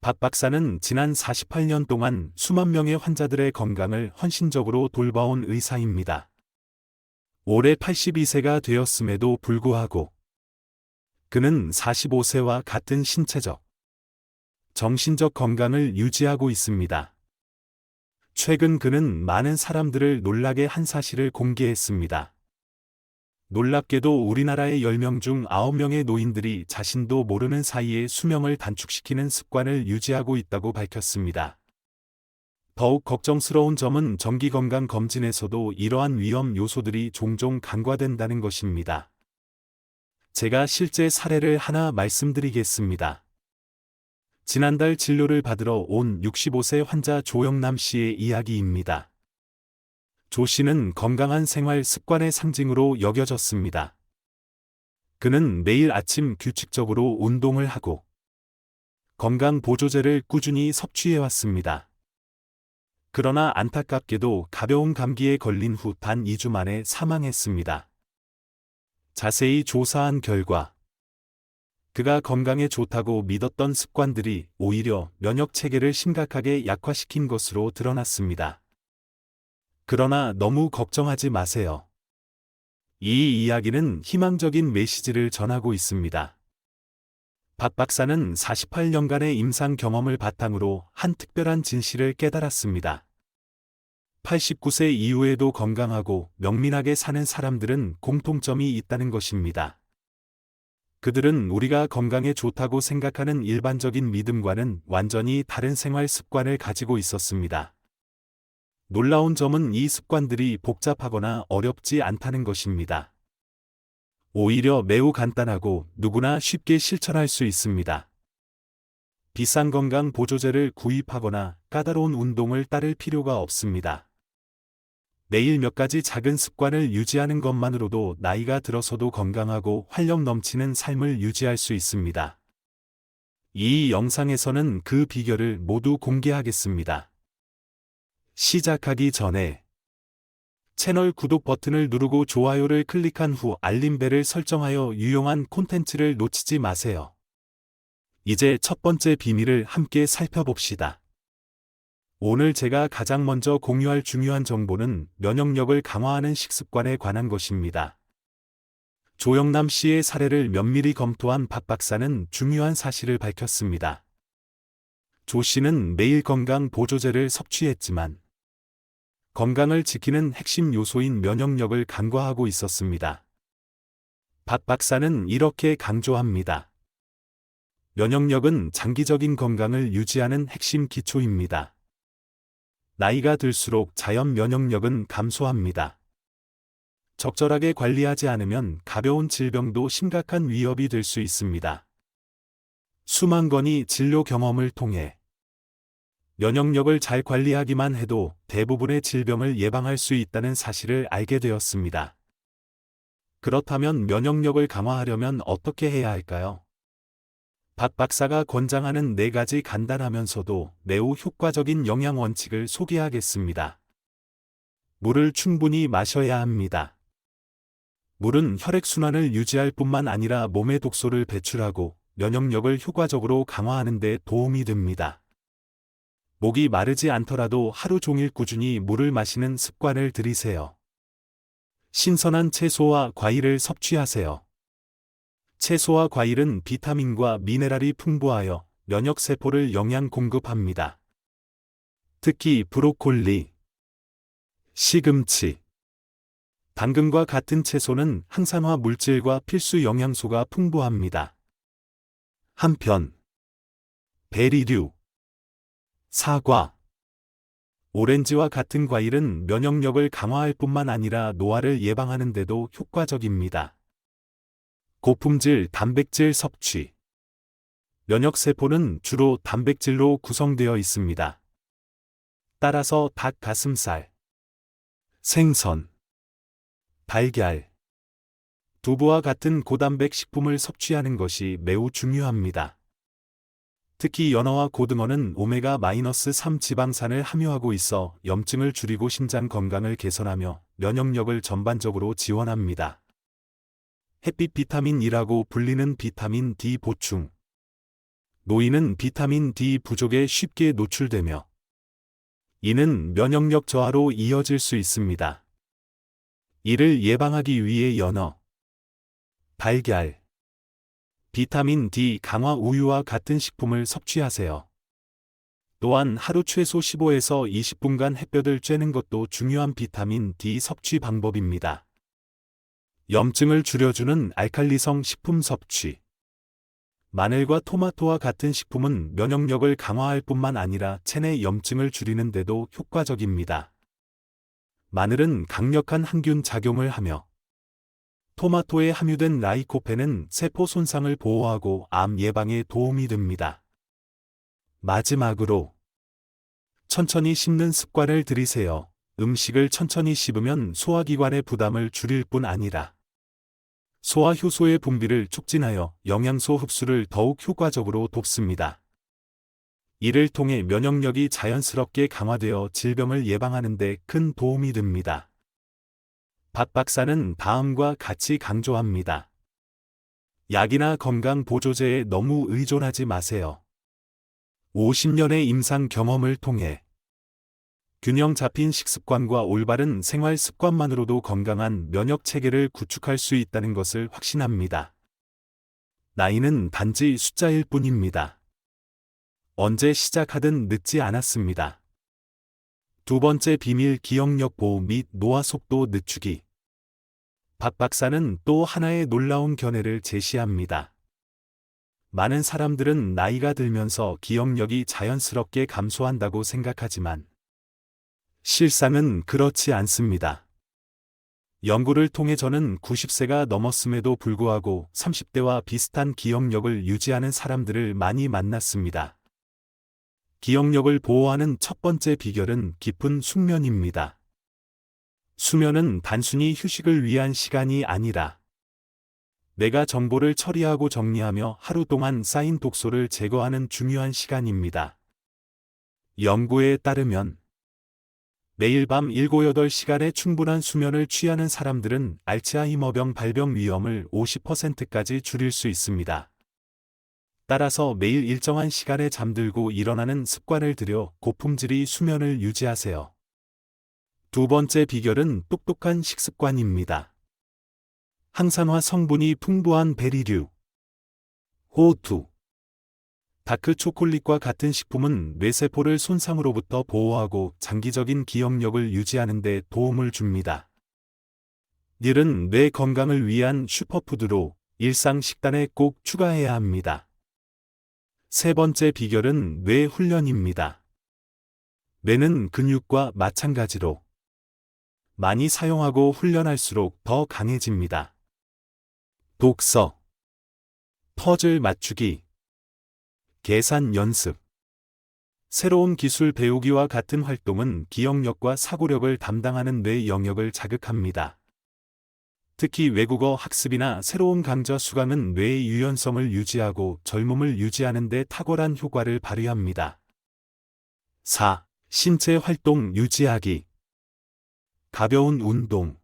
박 박사는 지난 48년 동안 수만 명의 환자들의 건강을 헌신적으로 돌봐온 의사입니다. 올해 82세가 되었음에도 불구하고 그는 45세와 같은 신체적, 정신적 건강을 유지하고 있습니다. 최근 그는 많은 사람들을 놀라게 한 사실을 공개했습니다. 놀랍게도 우리나라의 10명 중 9명의 노인들이 자신도 모르는 사이에 수명을 단축시키는 습관을 유지하고 있다고 밝혔습니다. 더욱 걱정스러운 점은 정기건강검진에서도 이러한 위험 요소들이 종종 간과된다는 것입니다. 제가 실제 사례를 하나 말씀드리겠습니다. 지난달 진료를 받으러 온 65세 환자 조영남 씨의 이야기입니다. 조 씨는 건강한 생활 습관의 상징으로 여겨졌습니다. 그는 매일 아침 규칙적으로 운동을 하고 건강 보조제를 꾸준히 섭취해왔습니다. 그러나 안타깝게도 가벼운 감기에 걸린 후 단 2주 만에 사망했습니다. 자세히 조사한 결과 그가 건강에 좋다고 믿었던 습관들이 오히려 면역 체계를 심각하게 약화시킨 것으로 드러났습니다. 그러나 너무 걱정하지 마세요. 이 이야기는 희망적인 메시지를 전하고 있습니다. 박 박사는 48년간의 임상 경험을 바탕으로 한 특별한 진실을 깨달았습니다. 89세 이후에도 건강하고 명민하게 사는 사람들은 공통점이 있다는 것입니다. 그들은 우리가 건강에 좋다고 생각하는 일반적인 믿음과는 완전히 다른 생활 습관을 가지고 있었습니다. 놀라운 점은 이 습관들이 복잡하거나 어렵지 않다는 것입니다. 오히려 매우 간단하고 누구나 쉽게 실천할 수 있습니다. 비싼 건강 보조제를 구입하거나 까다로운 운동을 따를 필요가 없습니다. 매일 몇 가지 작은 습관을 유지하는 것만으로도 나이가 들어서도 건강하고 활력 넘치는 삶을 유지할 수 있습니다. 이 영상에서는 그 비결을 모두 공개하겠습니다. 시작하기 전에 채널 구독 버튼을 누르고 좋아요를 클릭한 후 알림벨을 설정하여 유용한 콘텐츠를 놓치지 마세요. 이제 첫 번째 비밀을 함께 살펴봅시다. 오늘 제가 가장 먼저 공유할 중요한 정보는 면역력을 강화하는 식습관에 관한 것입니다. 조영남 씨의 사례를 면밀히 검토한 박 박사는 중요한 사실을 밝혔습니다. 조 씨는 매일 건강 보조제를 섭취했지만 건강을 지키는 핵심 요소인 면역력을 간과하고 있었습니다. 박 박사는 이렇게 강조합니다. 면역력은 장기적인 건강을 유지하는 핵심 기초입니다. 나이가 들수록 자연 면역력은 감소합니다. 적절하게 관리하지 않으면 가벼운 질병도 심각한 위협이 될 수 있습니다. 수만 건의 진료 경험을 통해 면역력을 잘 관리하기만 해도 대부분의 질병을 예방할 수 있다는 사실을 알게 되었습니다. 그렇다면 면역력을 강화하려면 어떻게 해야 할까요? 박 박사가 권장하는 4가지 간단하면서도 매우 효과적인 영양 원칙을 소개하겠습니다. 물을 충분히 마셔야 합니다. 물은 혈액순환을 유지할 뿐만 아니라 몸의 독소를 배출하고 면역력을 효과적으로 강화하는 데 도움이 됩니다. 목이 마르지 않더라도 하루 종일 꾸준히 물을 마시는 습관을 들이세요. 신선한 채소와 과일을 섭취하세요. 채소와 과일은 비타민과 미네랄이 풍부하여 면역세포를 영양 공급합니다. 특히 브로콜리, 시금치, 당근과 같은 채소는 항산화 물질과 필수 영양소가 풍부합니다. 한편 베리류, 사과, 오렌지와 같은 과일은 면역력을 강화할 뿐만 아니라 노화를 예방하는 데도 효과적입니다. 고품질 단백질 섭취. 면역세포는 주로 단백질로 구성되어 있습니다. 따라서 닭 가슴살, 생선, 달걀, 두부와 같은 고단백 식품을 섭취하는 것이 매우 중요합니다. 특히 연어와 고등어는 오메가-3 지방산을 함유하고 있어 염증을 줄이고 심장 건강을 개선하며 면역력을 전반적으로 지원합니다. 햇빛 비타민이라고 불리는 비타민 D 보충. 노인은 비타민 D 부족에 쉽게 노출되며 이는 면역력 저하로 이어질 수 있습니다. 이를 예방하기 위해 연어, 달걀, 비타민 D 강화 우유와 같은 식품을 섭취하세요. 또한 하루 최소 15에서 20분간 햇볕을 쬐는 것도 중요한 비타민 D 섭취 방법입니다. 염증을 줄여주는 알칼리성 식품 섭취. 마늘과 토마토와 같은 식품은 면역력을 강화할 뿐만 아니라 체내 염증을 줄이는 데도 효과적입니다. 마늘은 강력한 항균 작용을 하며 토마토에 함유된 라이코펜은 세포 손상을 보호하고 암 예방에 도움이 됩니다. 마지막으로 천천히 씹는 습관을 들이세요. 음식을 천천히 씹으면 소화기관의 부담을 줄일 뿐 아니라 소화 효소의 분비를 촉진하여 영양소 흡수를 더욱 효과적으로 돕습니다. 이를 통해 면역력이 자연스럽게 강화되어 질병을 예방하는 데 큰 도움이 됩니다. 박 박사는 다음과 같이 강조합니다. 약이나 건강 보조제에 너무 의존하지 마세요. 50년의 임상 경험을 통해 균형 잡힌 식습관과 올바른 생활 습관만으로도 건강한 면역 체계를 구축할 수 있다는 것을 확신합니다. 나이는 단지 숫자일 뿐입니다. 언제 시작하든 늦지 않았습니다. 두 번째 비밀 기억력 보호 및 노화 속도 늦추기. 박 박사는 또 하나의 놀라운 견해를 제시합니다. 많은 사람들은 나이가 들면서 기억력이 자연스럽게 감소한다고 생각하지만 실상은 그렇지 않습니다. 연구를 통해 저는 90세가 넘었음에도 불구하고 30대와 비슷한 기억력을 유지하는 사람들을 많이 만났습니다. 기억력을 보호하는 첫 번째 비결은 깊은 숙면입니다. 수면은 단순히 휴식을 위한 시간이 아니라 내가 정보를 처리하고 정리하며 하루 동안 쌓인 독소를 제거하는 중요한 시간입니다. 연구에 따르면 매일 밤 7-8시간의 충분한 수면을 취하는 사람들은 알츠하이머병 발병 위험을 50%까지 줄일 수 있습니다. 따라서 매일 일정한 시간에 잠들고 일어나는 습관을 들여 고품질의 수면을 유지하세요. 두 번째 비결은 똑똑한 식습관입니다. 항산화 성분이 풍부한 베리류, 호두, 다크 초콜릿과 같은 식품은 뇌세포를 손상으로부터 보호하고 장기적인 기억력을 유지하는 데 도움을 줍니다. 닐은 뇌 건강을 위한 슈퍼푸드로 일상 식단에 꼭 추가해야 합니다. 세 번째 비결은 뇌 훈련입니다. 뇌는 근육과 마찬가지로 많이 사용하고 훈련할수록 더 강해집니다. 독서, 퍼즐 맞추기, 계산 연습, 새로운 기술 배우기와 같은 활동은 기억력과 사고력을 담당하는 뇌 영역을 자극합니다. 특히 외국어 학습이나 새로운 강좌 수강은 뇌의 유연성을 유지하고 젊음을 유지하는 데 탁월한 효과를 발휘합니다. 4. 신체 활동 유지하기. 가벼운 운동.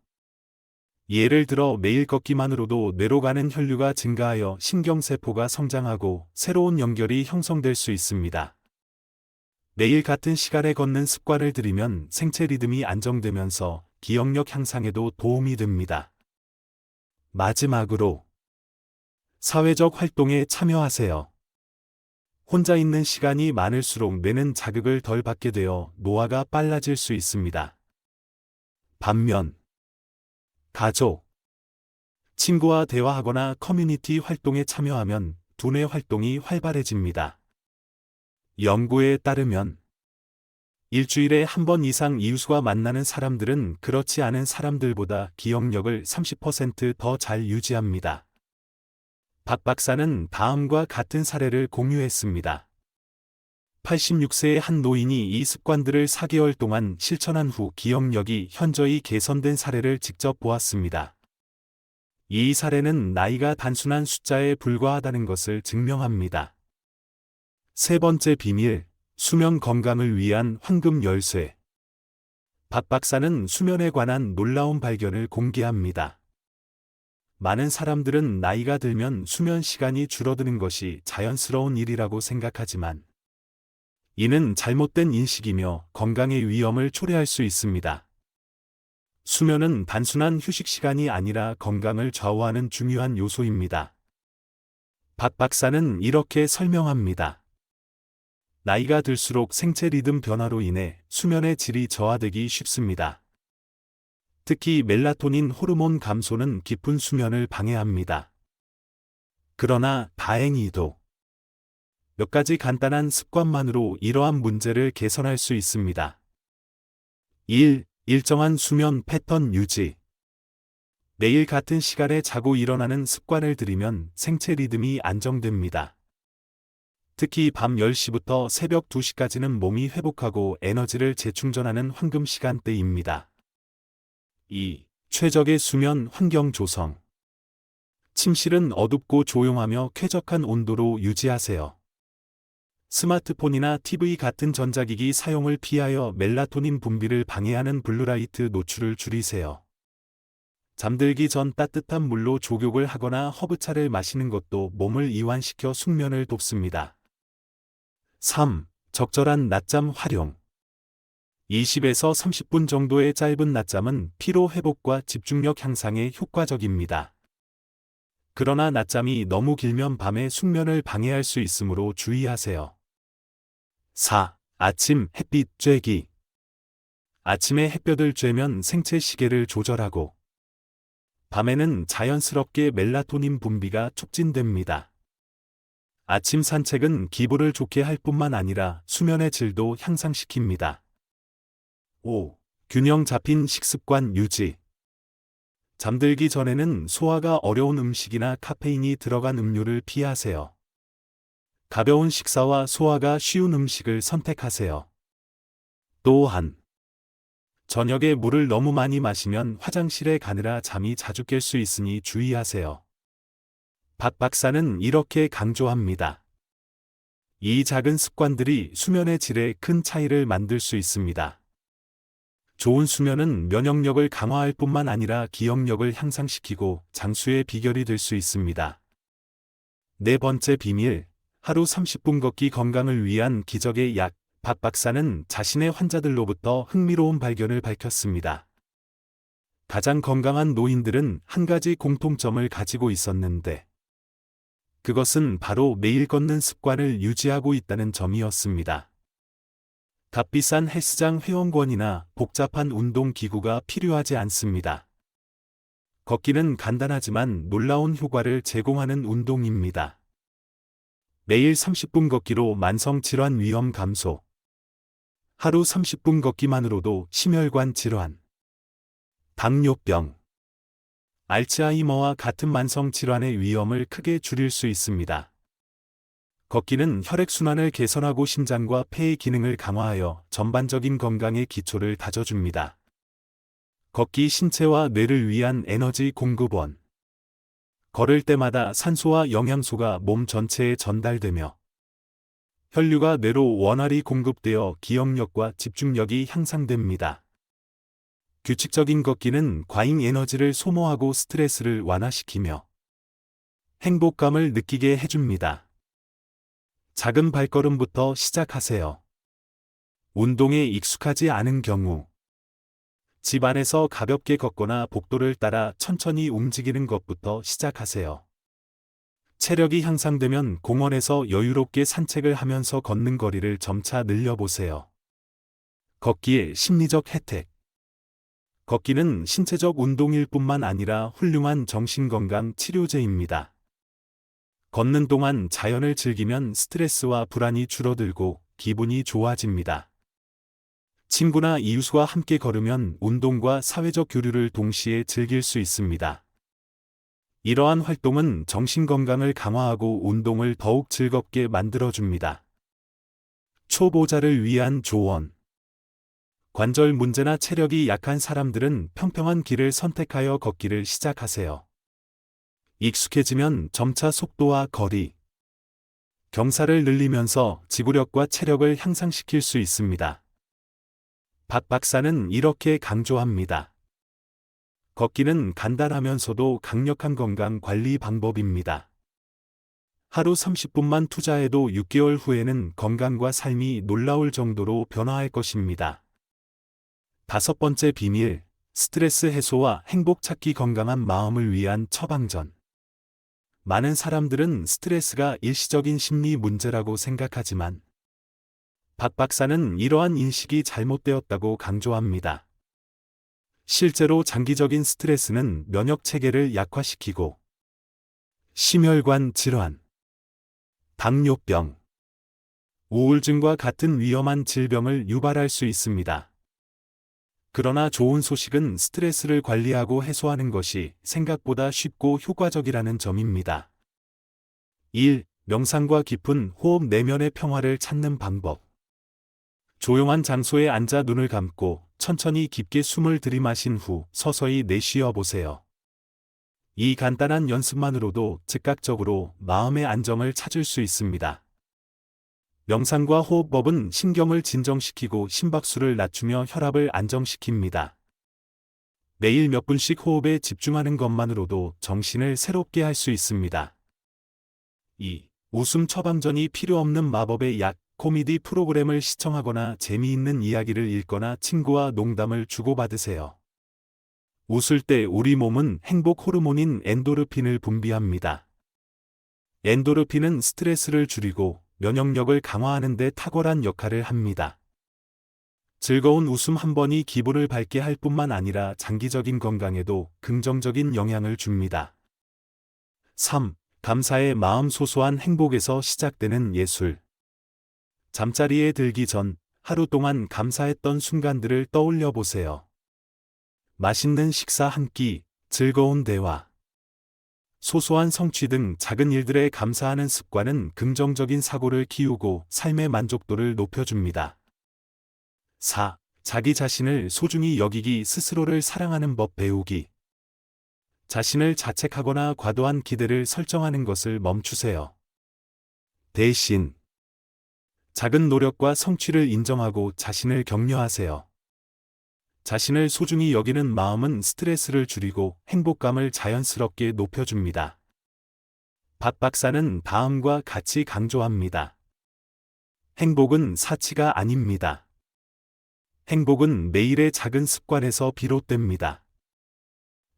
예를 들어 매일 걷기만으로도 뇌로 가는 혈류가 증가하여 신경세포가 성장하고 새로운 연결이 형성될 수 있습니다. 매일 같은 시간에 걷는 습관을 들이면 생체 리듬이 안정되면서 기억력 향상에도 도움이 됩니다. 마지막으로 사회적 활동에 참여하세요. 혼자 있는 시간이 많을수록 뇌는 자극을 덜 받게 되어 노화가 빨라질 수 있습니다. 반면 가족, 친구와 대화하거나 커뮤니티 활동에 참여하면 두뇌 활동이 활발해집니다. 연구에 따르면 일주일에 한 번 이상 이웃과 만나는 사람들은 그렇지 않은 사람들보다 기억력을 30% 더 잘 유지합니다. 박 박사는 다음과 같은 사례를 공유했습니다. 86세의 한 노인이 이 습관들을 4개월 동안 실천한 후 기억력이 현저히 개선된 사례를 직접 보았습니다. 이 사례는 나이가 단순한 숫자에 불과하다는 것을 증명합니다. 세 번째 비밀, 수면 건강을 위한 황금 열쇠. 박 박사는 수면에 관한 놀라운 발견을 공개합니다. 많은 사람들은 나이가 들면 수면 시간이 줄어드는 것이 자연스러운 일이라고 생각하지만 이는 잘못된 인식이며 건강의 위험을 초래할 수 있습니다. 수면은 단순한 휴식 시간이 아니라 건강을 좌우하는 중요한 요소입니다. 박 박사는 이렇게 설명합니다. 나이가 들수록 생체 리듬 변화로 인해 수면의 질이 저하되기 쉽습니다. 특히 멜라토닌 호르몬 감소는 깊은 수면을 방해합니다. 그러나 다행히도 몇 가지 간단한 습관만으로 이러한 문제를 개선할 수 있습니다. 1. 일정한 수면 패턴 유지. 매일 같은 시간에 자고 일어나는 습관을 들이면 생체 리듬이 안정됩니다. 특히 밤 10시부터 새벽 2시까지는 몸이 회복하고 에너지를 재충전하는 황금 시간대입니다. 2. 최적의 수면 환경 조성. 침실은 어둡고 조용하며 쾌적한 온도로 유지하세요. 스마트폰이나 TV 같은 전자기기 사용을 피하여 멜라토닌 분비를 방해하는 블루라이트 노출을 줄이세요. 잠들기 전 따뜻한 물로 족욕을 하거나 허브차를 마시는 것도 몸을 이완시켜 숙면을 돕습니다. 3. 적절한 낮잠 활용. 20에서 30분 정도의 짧은 낮잠은 피로 회복과 집중력 향상에 효과적입니다. 그러나 낮잠이 너무 길면 밤에 숙면을 방해할 수 있으므로 주의하세요. 4. 아침 햇빛 쬐기. 아침에 햇볕을 쬐면 생체 시계를 조절하고 밤에는 자연스럽게 멜라토닌 분비가 촉진됩니다. 아침 산책은 기분을 좋게 할 뿐만 아니라 수면의 질도 향상시킵니다. 5. 균형 잡힌 식습관 유지. 잠들기 전에는 소화가 어려운 음식이나 카페인이 들어간 음료를 피하세요. 가벼운 식사와 소화가 쉬운 음식을 선택하세요. 또한 저녁에 물을 너무 많이 마시면 화장실에 가느라 잠이 자주 깰 수 있으니 주의하세요. 박 박사는 이렇게 강조합니다. 이 작은 습관들이 수면의 질에 큰 차이를 만들 수 있습니다. 좋은 수면은 면역력을 강화할 뿐만 아니라 기억력을 향상시키고 장수의 비결이 될 수 있습니다. 네 번째 비밀, 하루 30분 걷기 건강을 위한 기적의 약. 박 박사는 자신의 환자들로부터 흥미로운 발견을 밝혔습니다. 가장 건강한 노인들은 한 가지 공통점을 가지고 있었는데, 그것은 바로 매일 걷는 습관을 유지하고 있다는 점이었습니다. 값비싼 헬스장 회원권이나 복잡한 운동기구가 필요하지 않습니다. 걷기는 간단하지만 놀라운 효과를 제공하는 운동입니다. 매일 30분 걷기로 만성질환 위험 감소. 하루 30분 걷기만으로도 심혈관 질환, 당뇨병, 알츠하이머와 같은 만성 질환의 위험을 크게 줄일 수 있습니다. 걷기는 혈액순환을 개선하고 심장과 폐의 기능을 강화하여 전반적인 건강의 기초를 다져줍니다. 걷기 신체와 뇌를 위한 에너지 공급원. 걸을 때마다 산소와 영양소가 몸 전체에 전달되며 혈류가 뇌로 원활히 공급되어 기억력과 집중력이 향상됩니다. 규칙적인 걷기는 과잉 에너지를 소모하고 스트레스를 완화시키며 행복감을 느끼게 해줍니다. 작은 발걸음부터 시작하세요. 운동에 익숙하지 않은 경우 집 안에서 가볍게 걷거나 복도를 따라 천천히 움직이는 것부터 시작하세요. 체력이 향상되면 공원에서 여유롭게 산책을 하면서 걷는 거리를 점차 늘려보세요. 걷기의 심리적 혜택. 걷기는 신체적 운동일 뿐만 아니라 훌륭한 정신건강 치료제입니다. 걷는 동안 자연을 즐기면 스트레스와 불안이 줄어들고 기분이 좋아집니다. 친구나 이웃과 함께 걸으면 운동과 사회적 교류를 동시에 즐길 수 있습니다. 이러한 활동은 정신건강을 강화하고 운동을 더욱 즐겁게 만들어줍니다. 초보자를 위한 조언. 관절 문제나 체력이 약한 사람들은 평평한 길을 선택하여 걷기를 시작하세요. 익숙해지면 점차 속도와 거리, 경사를 늘리면서 지구력과 체력을 향상시킬 수 있습니다. 박 박사는 이렇게 강조합니다. 걷기는 간단하면서도 강력한 건강 관리 방법입니다. 하루 30분만 투자해도 6개월 후에는 건강과 삶이 놀라울 정도로 변화할 것입니다. 5번째 비밀, 스트레스 해소와 행복 찾기. 건강한 마음을 위한 처방전. 많은 사람들은 스트레스가 일시적인 심리 문제라고 생각하지만 박 박사는 이러한 인식이 잘못되었다고 강조합니다. 실제로 장기적인 스트레스는 면역 체계를 약화시키고 심혈관 질환, 당뇨병, 우울증과 같은 위험한 질병을 유발할 수 있습니다. 그러나 좋은 소식은 스트레스를 관리하고 해소하는 것이 생각보다 쉽고 효과적이라는 점입니다. 1. 명상과 깊은 호흡. 내면의 평화를 찾는 방법. 조용한 장소에 앉아 눈을 감고 천천히 깊게 숨을 들이마신 후 서서히 내쉬어 보세요. 이 간단한 연습만으로도 즉각적으로 마음의 안정을 찾을 수 있습니다. 명상과 호흡법은 신경을 진정시키고 심박수를 낮추며 혈압을 안정시킵니다. 매일 몇 분씩 호흡에 집중하는 것만으로도 정신을 새롭게 할 수 있습니다. 2. 웃음 처방전이 필요 없는 마법의 약. 코미디 프로그램을 시청하거나 재미있는 이야기를 읽거나 친구와 농담을 주고받으세요. 웃을 때 우리 몸은 행복 호르몬인 엔도르핀을 분비합니다. 엔도르핀은 스트레스를 줄이고 면역력을 강화하는 데 탁월한 역할을 합니다. 즐거운 웃음 한 번이 기분을 밝게 할 뿐만 아니라 장기적인 건강에도 긍정적인 영향을 줍니다. 3. 감사의 마음. 소소한 행복에서 시작되는 예술. 잠자리에 들기 전 하루 동안 감사했던 순간들을 떠올려 보세요. 맛있는 식사 한 끼, 즐거운 대화, 소소한 성취 등 작은 일들에 감사하는 습관은 긍정적인 사고를 키우고 삶의 만족도를 높여줍니다. 4. 자기 자신을 소중히 여기기. 스스로를 사랑하는 법 배우기. 자신을 자책하거나 과도한 기대를 설정하는 것을 멈추세요. 대신 작은 노력과 성취를 인정하고 자신을 격려하세요. 자신을 소중히 여기는 마음은 스트레스를 줄이고 행복감을 자연스럽게 높여줍니다. 박 박사는 다음과 같이 강조합니다. 행복은 사치가 아닙니다. 행복은 매일의 작은 습관에서 비롯됩니다.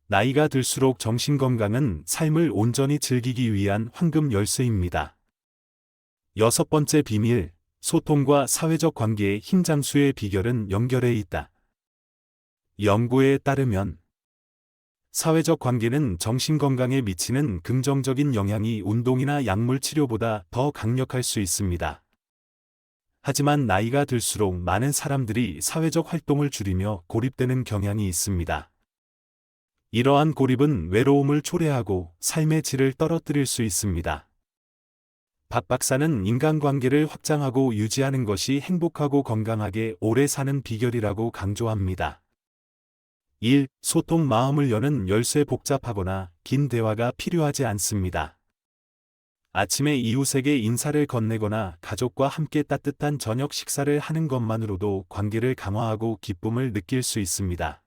나이가 들수록 정신건강은 삶을 온전히 즐기기 위한 황금 열쇠입니다. 6번째 비밀, 소통과 사회적 관계의 힘. 장수의 비결은 연결에 있다. 연구에 따르면 사회적 관계는 정신건강에 미치는 긍정적인 영향이 운동이나 약물 치료보다 더 강력할 수 있습니다. 하지만 나이가 들수록 많은 사람들이 사회적 활동을 줄이며 고립되는 경향이 있습니다. 이러한 고립은 외로움을 초래하고 삶의 질을 떨어뜨릴 수 있습니다. 박 박사는 인간관계를 확장하고 유지하는 것이 행복하고 건강하게 오래 사는 비결이라고 강조합니다. 1. 소통. 마음을 여는 열쇠. 복잡하거나 긴 대화가 필요하지 않습니다. 아침에 이웃에게 인사를 건네거나 가족과 함께 따뜻한 저녁 식사를 하는 것만으로도 관계를 강화하고 기쁨을 느낄 수 있습니다.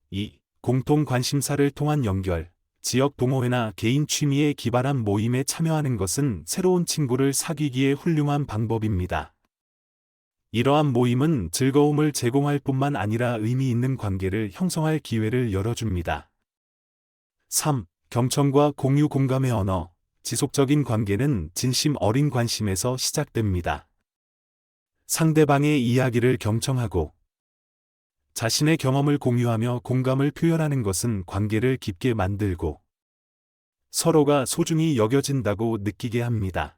2. 공통 관심사를 통한 연결. 지역 동호회나 개인 취미에 기반한 모임에 참여하는 것은 새로운 친구를 사귀기에 훌륭한 방법입니다. 이러한 모임은 즐거움을 제공할 뿐만 아니라 의미 있는 관계를 형성할 기회를 열어줍니다. 3. 경청과 공유. 공감의 언어. 지속적인 관계는 진심 어린 관심에서 시작됩니다. 상대방의 이야기를 경청하고 자신의 경험을 공유하며 공감을 표현하는 것은 관계를 깊게 만들고 서로가 소중히 여겨진다고 느끼게 합니다.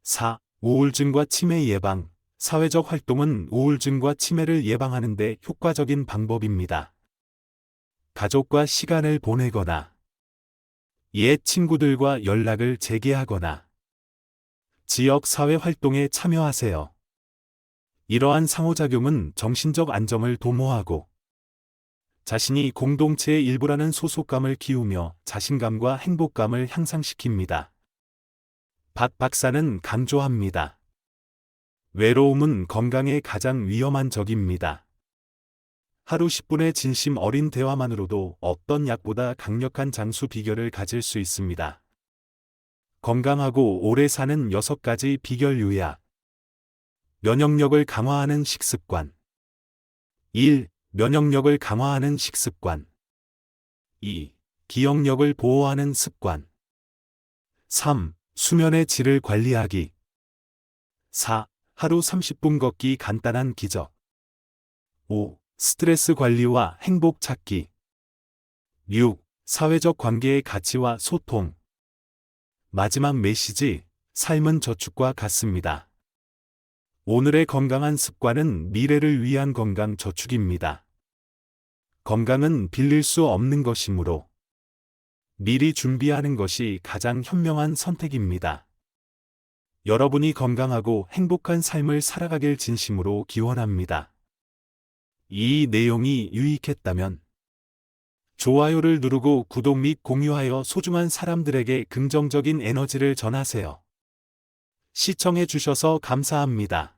4. 우울증과 치매 예방. 사회적 활동은 우울증과 치매를 예방하는 데 효과적인 방법입니다. 가족과 시간을 보내거나 옛 친구들과 연락을 재개하거나 지역 사회 활동에 참여하세요. 이러한 상호작용은 정신적 안정을 도모하고 자신이 공동체의 일부라는 소속감을 키우며 자신감과 행복감을 향상시킵니다. 박 박사는 강조합니다. 외로움은 건강에 가장 위험한 적입니다. 하루 10분의 진심 어린 대화만으로도 어떤 약보다 강력한 장수 비결을 가질 수 있습니다. 건강하고 오래 사는 6가지 비결 요약. 면역력을 강화하는 식습관. 1. 면역력을 강화하는 식습관. 2. 기억력을 보호하는 습관. 3. 수면의 질을 관리하기. 4. 하루 30분 걷기 간단한 기적. 5. 스트레스 관리와 행복 찾기. 6. 사회적 관계의 가치와 소통. 마지막 메시지, 삶은 저축과 같습니다. 오늘의 건강한 습관은 미래를 위한 건강 저축입니다. 건강은 빌릴 수 없는 것이므로 미리 준비하는 것이 가장 현명한 선택입니다. 여러분이 건강하고 행복한 삶을 살아가길 진심으로 기원합니다. 이 내용이 유익했다면 좋아요를 누르고 구독 및 공유하여 소중한 사람들에게 긍정적인 에너지를 전하세요. 시청해 주셔서 감사합니다.